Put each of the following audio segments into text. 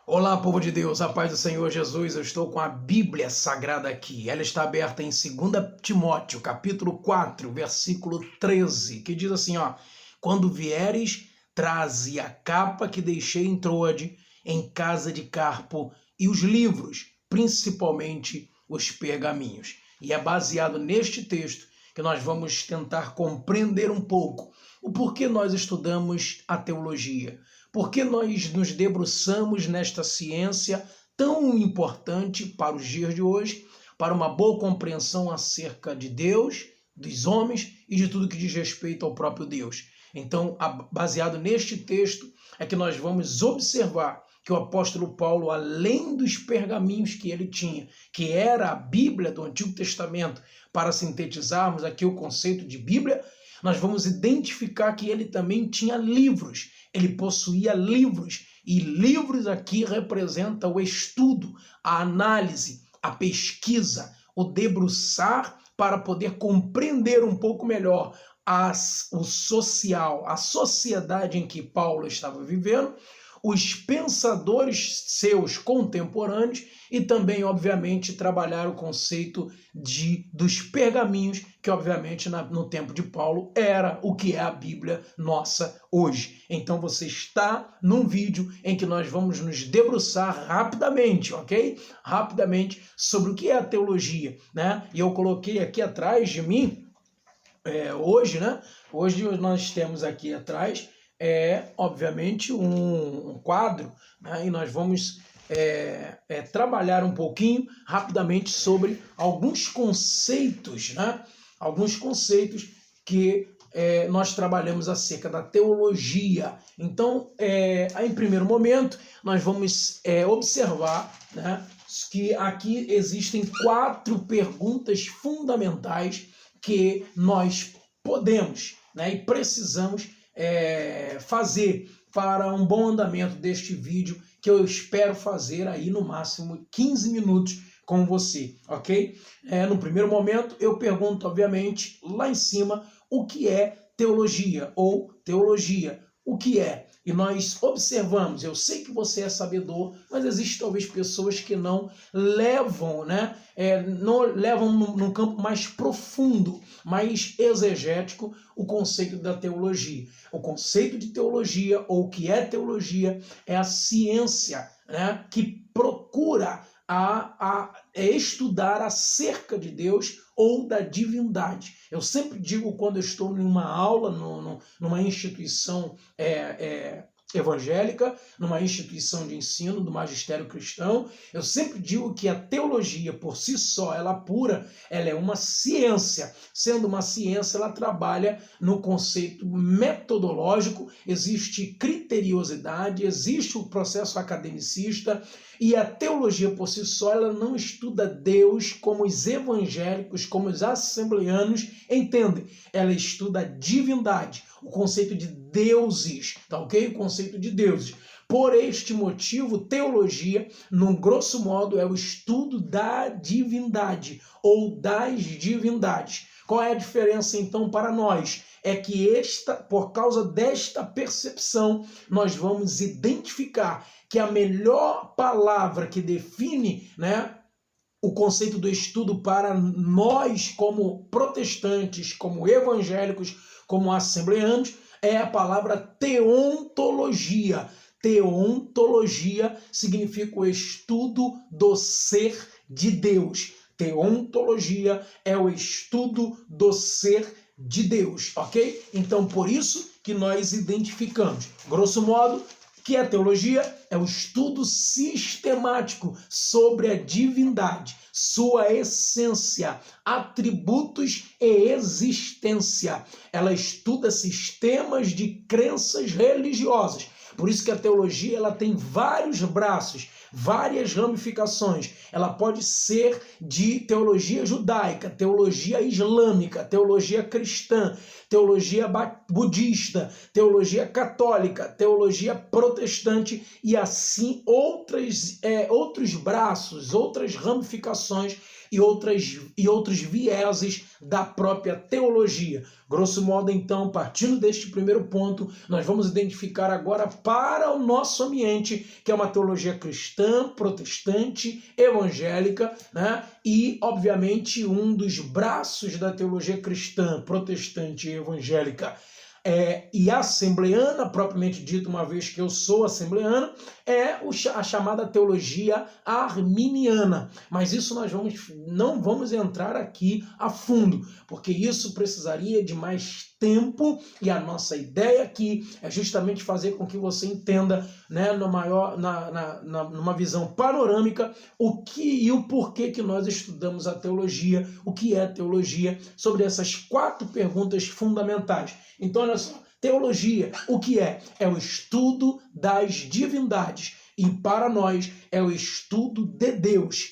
Olá, povo de Deus, a paz do Senhor Jesus. Eu estou com a Bíblia Sagrada aqui. Ela está aberta em 2 Timóteo, capítulo 4, versículo 13, que diz assim, ó: Quando vieres, traze a capa que deixei em Troade, em casa de Carpo, e os livros, principalmente os pergaminhos. E é baseado neste texto que nós vamos tentar compreender um pouco o porquê nós estudamos a teologia. Por que nós nos debruçamos nesta ciência tão importante para os dias de hoje, para uma boa compreensão acerca de Deus, dos homens e de tudo que diz respeito ao próprio Deus? Então, baseado neste texto, é que nós vamos observar que o apóstolo Paulo, além dos pergaminhos que ele tinha, que era a Bíblia do Antigo Testamento, para sintetizarmos aqui o conceito de Bíblia, nós vamos identificar que ele também tinha livros. Ele possuía livros, e livros aqui representa o estudo, a análise, a pesquisa, o debruçar para poder compreender um pouco melhor o social, a sociedade em que Paulo estava vivendo, os pensadores seus contemporâneos e também, obviamente, trabalhar o conceito dos pergaminhos, que, obviamente, no tempo de Paulo era o que é a Bíblia nossa hoje. Então, você está num vídeo em que nós vamos nos debruçar rapidamente, ok? Rapidamente sobre o que é a teologia, né? E eu coloquei aqui atrás de mim, hoje, né? Hoje nós temos aqui atrás obviamente, um quadro, né? E nós vamos trabalhar um pouquinho rapidamente sobre alguns conceitos, né? Alguns conceitos que nós trabalhamos acerca da teologia. Então, em primeiro momento, nós vamos observar, né, que aqui existem 4 perguntas fundamentais que nós podemos, né, e precisamos fazer para um bom andamento deste vídeo, que eu espero fazer aí no máximo 15 minutos com você, ok? No primeiro momento, eu pergunto, obviamente, lá em cima, o que é teologia, ou teologia, o que é? E nós observamos, eu sei que você é sabedor, mas existem talvez pessoas que não levam, né? Não levam num campo mais profundo, mais exegético, o conceito da teologia. O conceito de teologia, ou o que é teologia, é a ciência, né, que procura estudar acerca de Deus ou da divindade. Eu sempre digo, quando eu estou em uma aula, numa instituição evangélica, numa instituição de ensino do magistério cristão, eu sempre digo que a teologia por si só, ela pura, ela é uma ciência. Sendo uma ciência, ela trabalha no conceito metodológico, existe criteriosidade, existe o processo academicista, e a teologia por si só, ela não estuda Deus como os evangélicos, como os assembleanos entendem. Ela estuda a divindade, o conceito de deuses, tá ok? O conceito de deuses. Por este motivo, teologia, num grosso modo, é o estudo da divindade ou das divindades. Qual é a diferença, então, para nós? É que por causa desta percepção, nós vamos identificar que a melhor palavra que define, né, o conceito do estudo para nós, como protestantes, como evangélicos, como assembleanos, é a palavra teontologia. Teontologia significa o estudo do ser de Deus. Teontologia é o estudo do ser de Deus, ok? Então, por isso que nós identificamos, grosso modo, que a teologia é o estudo sistemático sobre a divindade, sua essência, atributos e existência. Ela estuda sistemas de crenças religiosas. Por isso que a teologia, ela tem vários braços, várias ramificações. Ela pode ser de teologia judaica, teologia islâmica, teologia cristã, teologia budista, teologia católica, teologia protestante e assim outros braços, outras ramificações e outros vieses da própria teologia. Grosso modo, então, partindo deste primeiro ponto, nós vamos identificar agora para o nosso ambiente, que é uma teologia cristã, protestante, evangélica, né? E, obviamente, um dos braços da teologia cristã, protestante e evangélica e assembleana, propriamente dito, uma vez que eu sou assembleano, é a chamada teologia arminiana. Mas isso nós não vamos entrar aqui a fundo, porque isso precisaria de mais tempo, e a nossa ideia aqui é justamente fazer com que você entenda, né, numa visão panorâmica, o que e o porquê que nós estudamos a teologia, o que é teologia, sobre essas 4 perguntas fundamentais. Então, olha só, teologia, o que é? É o estudo das divindades, e para nós é o estudo de Deus,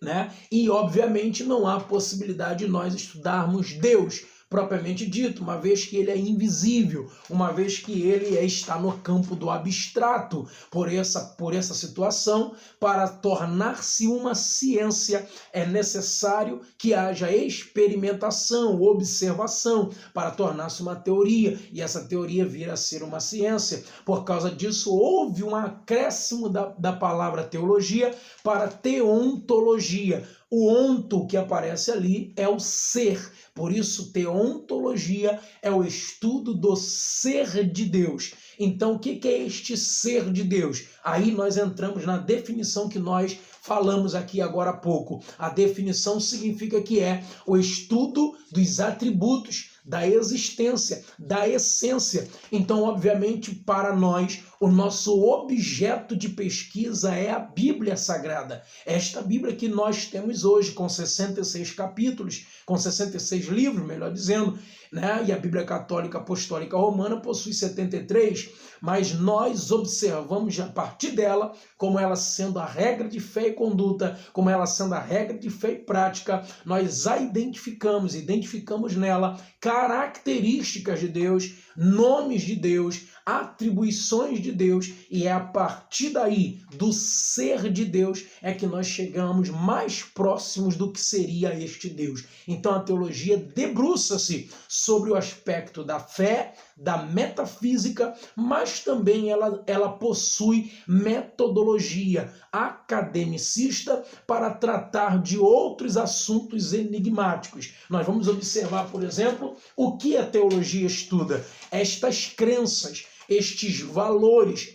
né? E, obviamente, não há possibilidade de nós estudarmos Deus, propriamente dito, uma vez que ele é invisível, uma vez que ele está no campo do abstrato. Por essa situação, para tornar-se uma ciência, é necessário que haja experimentação, observação, para tornar-se uma teoria, e essa teoria vir a ser uma ciência. Por causa disso, houve um acréscimo da palavra teologia para teontologia. O onto que aparece ali é o ser. Por isso, teontologia é o estudo do ser de Deus. Então, o que é este ser de Deus? Aí nós entramos na definição que nós falamos aqui agora há pouco. A definição significa que é o estudo dos atributos, da existência, da essência. Então, obviamente, para nós, o nosso objeto de pesquisa é a Bíblia Sagrada. Esta Bíblia que nós temos hoje, com 66 capítulos, com 66 livros, melhor dizendo, né? E a Bíblia Católica Apostólica Romana possui 73, mas nós observamos a partir dela como ela sendo a regra de fé e conduta, como ela sendo a regra de fé e prática, nós a identificamos nela características de Deus, nomes de Deus, atribuições de Deus, e é a partir daí, do ser de Deus, é que nós chegamos mais próximos do que seria este Deus. Então a teologia debruça-se sobre o aspecto da fé, da metafísica, mas também ela possui metodologia academicista para tratar de outros assuntos enigmáticos. Nós vamos observar, por exemplo, o que a teologia estuda. Estas crenças, estes valores,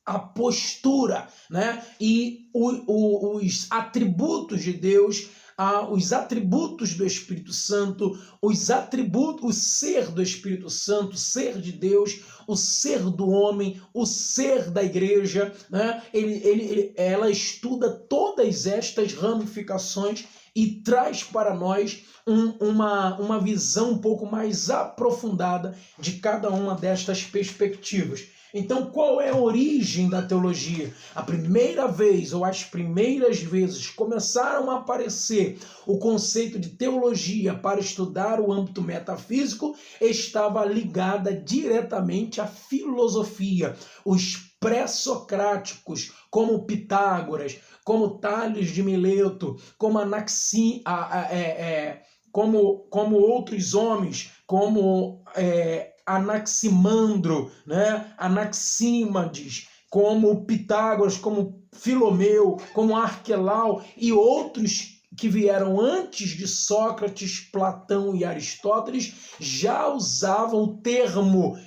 a postura, né? E os atributos de Deus, os atributos do Espírito Santo, o ser do Espírito Santo, o ser de Deus, o ser do homem, o ser da igreja, né? Ela estuda todas estas ramificações e traz para nós uma visão um pouco mais aprofundada de cada uma destas perspectivas. Então, qual é a origem da teologia? A primeira vez, ou as primeiras vezes, começaram a aparecer o conceito de teologia para estudar o âmbito metafísico, estava ligada diretamente à filosofia. Os pré-socráticos, como Pitágoras, como Tales de Mileto, como como outros homens, como Anaximandro, né? Anaxímades, como Pitágoras, como Filomeu, como Arquelau e outros que vieram antes de Sócrates, Platão e Aristóteles, já usavam o termo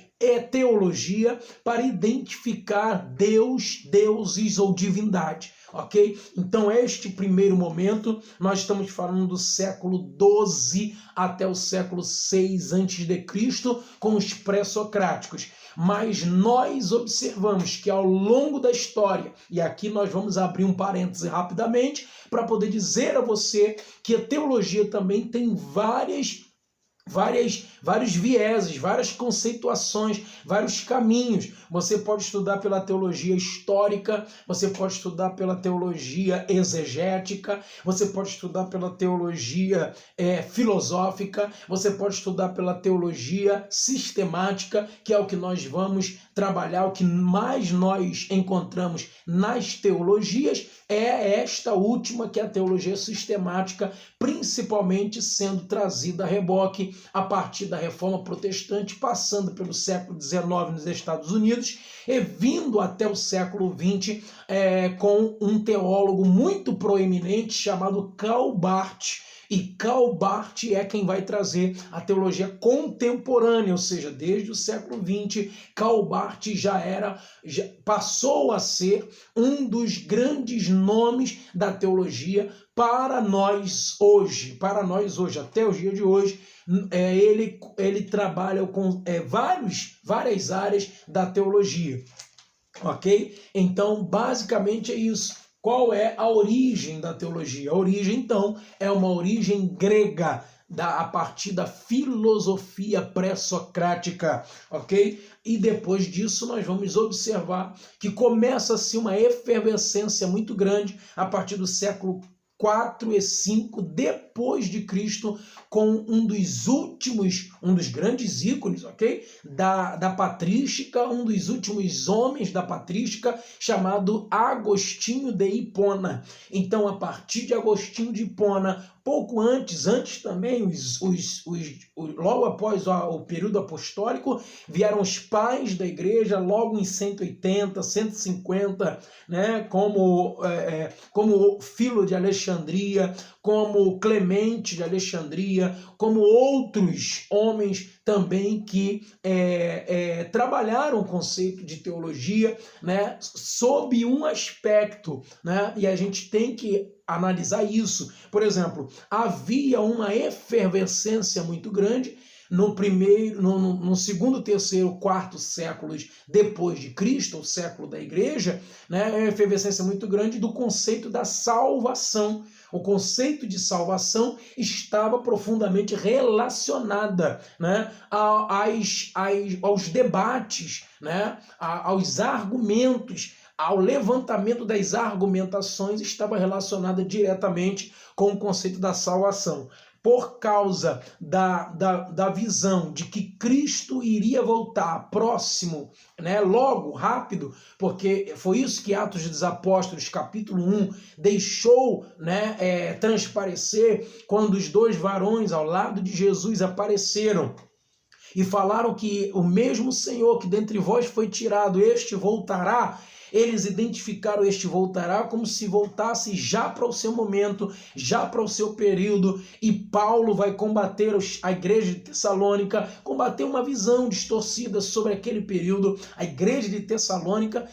teologia para identificar Deus, deuses ou divindade. Ok? Então, este primeiro momento, nós estamos falando do século XII até o século VI a.C., com os pré-socráticos. Mas nós observamos que ao longo da história, e aqui nós vamos abrir um parêntese rapidamente, para poder dizer a você que a teologia também tem várias vários vieses, várias conceituações, vários caminhos. Você pode estudar pela teologia histórica, você pode estudar pela teologia exegética, você pode estudar pela teologia filosófica, você pode estudar pela teologia sistemática, que é o que nós vamos trabalhar, o que mais nós encontramos nas teologias é esta última, que é a teologia sistemática, principalmente sendo trazida a reboque a partir da Reforma Protestante, passando pelo século XIX nos Estados Unidos e vindo até o século XX com um teólogo muito proeminente chamado Karl Barth. E Karl Barth é quem vai trazer a teologia contemporânea, ou seja, desde o século XX, Karl Barth já passou a ser um dos grandes nomes da teologia para nós hoje, até o dia de hoje. Ele trabalha com várias áreas da teologia, ok? Então, basicamente é isso. Qual é a origem da teologia? A origem, então, é uma origem grega, a partir da filosofia pré-socrática, ok? E depois disso nós vamos observar que começa-se uma efervescência muito grande a partir do século 4 e 5 depois de Cristo, com um dos grandes ícones, ok? Da patrística, um dos últimos homens da patrística, chamado Agostinho de Hipona. Então, a partir de Agostinho de Hipona, pouco antes também, logo após o período apostólico, vieram os pais da igreja, logo em 180, 150, né, como Filo de Alexandria, como Clemente de Alexandria, como outros homens também que trabalharam o conceito de teologia, né, sob um aspecto, né, e a gente tem que analisar isso. Por exemplo, havia uma efervescência muito grande no segundo, terceiro, quarto séculos depois de Cristo, o século da igreja, né, uma efervescência muito grande do conceito da salvação. O conceito de salvação estava profundamente relacionada, né, aos debates, né, aos argumentos, ao levantamento das argumentações, estava relacionada diretamente com o conceito da salvação. Por causa da visão de que Cristo iria voltar próximo, né, logo, rápido, porque foi isso que Atos dos Apóstolos, capítulo 1, deixou, né, transparecer quando os dois varões ao lado de Jesus apareceram e falaram que o mesmo Senhor que dentre vós foi tirado, este voltará. Eles identificaram este voltará como se voltasse já para o seu momento, já para o seu período, e Paulo vai combater a igreja de Tessalônica, combater uma visão distorcida sobre aquele período. A igreja de Tessalônica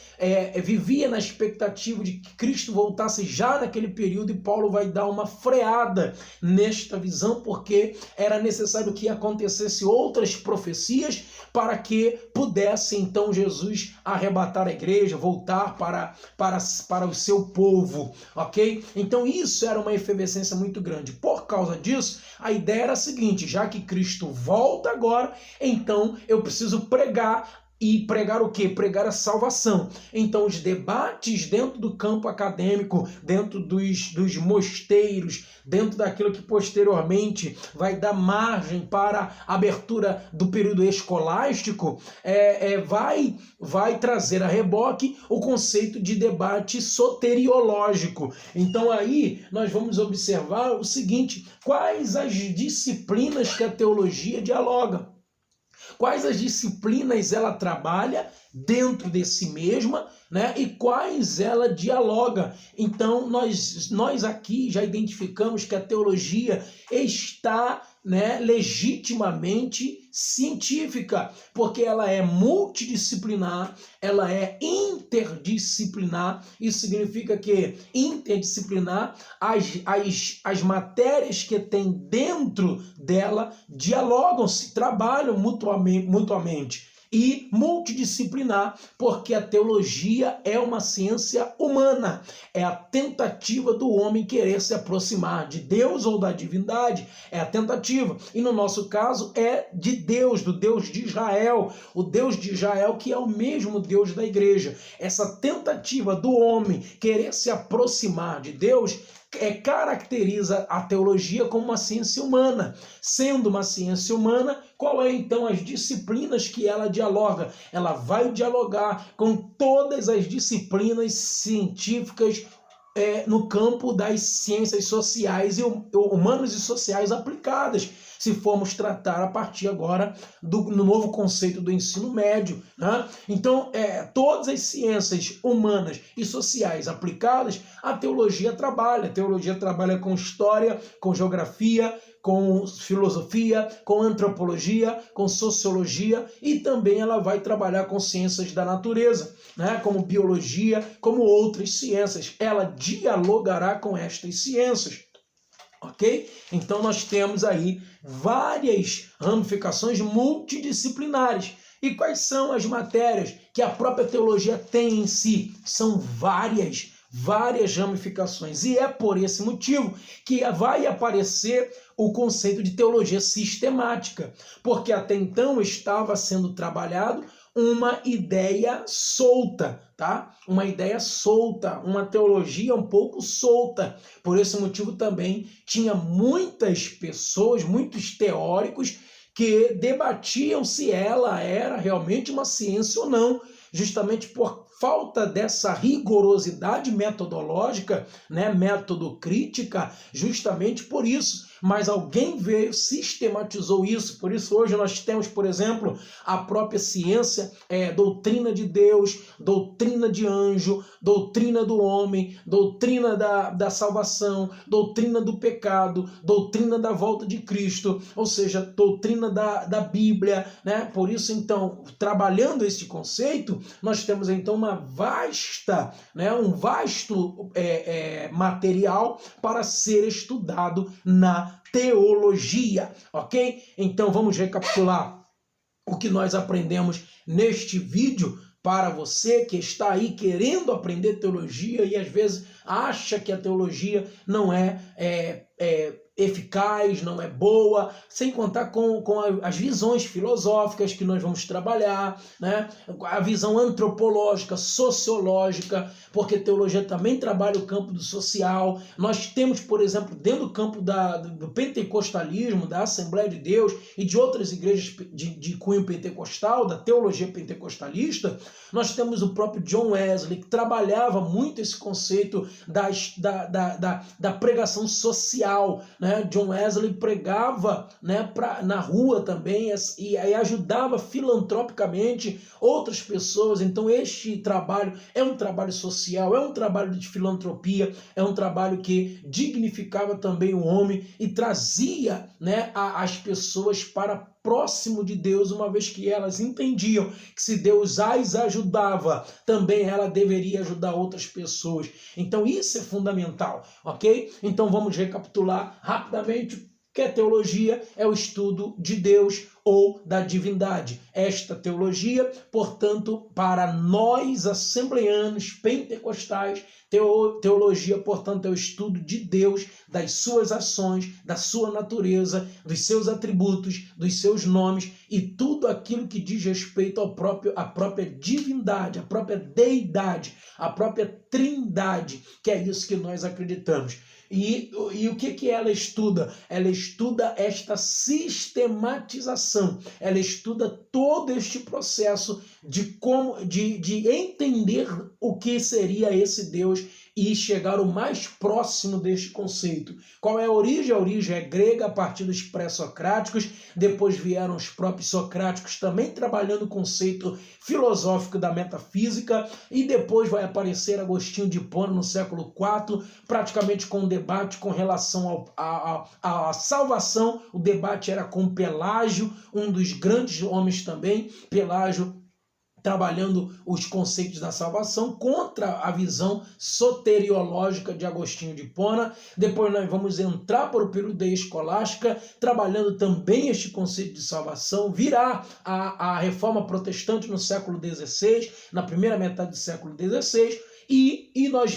vivia na expectativa de que Cristo voltasse já naquele período, e Paulo vai dar uma freada nesta visão, porque era necessário que acontecesse outras profecias para que pudesse então Jesus arrebatar a igreja, voltar para o seu povo, ok? Então isso era uma efervescência muito grande. Por causa disso, a ideia era a seguinte: já que Cristo volta agora, então eu preciso pregar. E pregar o quê? Pregar a salvação. Então, os debates dentro do campo acadêmico, dentro dos mosteiros, dentro daquilo que posteriormente vai dar margem para a abertura do período escolástico, vai trazer a reboque o conceito de debate soteriológico. Então, aí nós vamos observar o seguinte: quais as disciplinas que a teologia dialoga? Quais as disciplinas ela trabalha dentro de si mesma, né? E quais ela dialoga. Então, nós aqui já identificamos que a teologia está, né, legitimamente científica, porque ela é multidisciplinar, ela é interdisciplinar. Isso significa que interdisciplinar, as matérias que tem dentro dela dialogam, se trabalham mutuamente. e multidisciplinar, porque a teologia é uma ciência humana, é a tentativa do homem querer se aproximar de Deus ou da divindade, é a tentativa, e no nosso caso é de Deus, do Deus de Israel, o Deus de Israel que é o mesmo Deus da igreja. Essa tentativa do homem querer se aproximar de Deus caracteriza a teologia como uma ciência humana. Sendo uma ciência humana, qual é então as disciplinas que ela dialoga? Ela vai dialogar com todas as disciplinas científicas no campo das ciências sociais e humanas e sociais aplicadas, se formos tratar a partir agora no novo conceito do ensino médio, né? Então, todas as ciências humanas e sociais aplicadas, a teologia trabalha com história, com geografia, com filosofia, com antropologia, com sociologia, e também ela vai trabalhar com ciências da natureza, né? Como biologia, como outras ciências. Ela dialogará com estas ciências. Ok? Então nós temos aí várias ramificações multidisciplinares. E quais são as matérias que a própria teologia tem em si? São várias ramificações. E é por esse motivo que vai aparecer o conceito de teologia sistemática, porque até então estava sendo trabalhado uma ideia solta, tá? Uma ideia solta, uma teologia um pouco solta. Por esse motivo também tinha muitas pessoas, muitos teóricos que debatiam se ela era realmente uma ciência ou não, justamente por falta dessa rigorosidade metodológica, né, método crítica, justamente por isso. Mas alguém veio, sistematizou isso. Por isso hoje nós temos, por exemplo, a própria ciência, doutrina de Deus, doutrina de anjo, doutrina do homem, doutrina da salvação, doutrina do pecado, doutrina da volta de Cristo, ou seja, doutrina da Bíblia, né? Por isso, então, trabalhando esse conceito, nós temos então um vasto material para ser estudado na teologia, ok? Então vamos recapitular o que nós aprendemos neste vídeo para você que está aí querendo aprender teologia e às vezes acha que a teologia não é eficaz, não é boa, sem contar com as visões filosóficas que nós vamos trabalhar, né? A visão antropológica, sociológica, porque teologia também trabalha o campo do social. Nós temos, por exemplo, dentro do campo do pentecostalismo, da Assembleia de Deus e de outras igrejas de cunho pentecostal, da teologia pentecostalista, nós temos o próprio John Wesley, que trabalhava muito esse conceito da pregação social, né? John Wesley pregava, né, na rua também e ajudava filantropicamente outras pessoas. Então este trabalho é um trabalho social, é um trabalho de filantropia, é um trabalho que dignificava também o homem e trazia, né, as pessoas para próximo de Deus, uma vez que elas entendiam que se Deus as ajudava, também ela deveria ajudar outras pessoas. Então isso é fundamental, ok? Então vamos recapitular rapidamente que a teologia é o estudo de Deus ou da divindade. Esta teologia, portanto, para nós assembleanos pentecostais, teologia, portanto, é o estudo de Deus, das suas ações, da sua natureza, dos seus atributos, dos seus nomes e tudo aquilo que diz respeito à própria divindade, à própria deidade, à própria trindade, que é isso que nós acreditamos. E o que ela estuda? Ela estuda esta sistematização, ela estuda todo este processo de entender o que seria esse Deus e chegar o mais próximo deste conceito. Qual é a origem? A origem é grega, a partir dos pré-socráticos, depois vieram os próprios socráticos também trabalhando o conceito filosófico da metafísica, e depois vai aparecer Agostinho de Hipona no século IV, praticamente com um debate com relação à salvação. O debate era com Pelágio, um dos grandes homens também, Pelágio, trabalhando os conceitos da salvação contra a visão soteriológica de Agostinho de Hipona. Depois nós vamos entrar para o período da escolástica, trabalhando também este conceito de salvação. Virá a reforma protestante no século XVI, na primeira metade do século XVI, e nós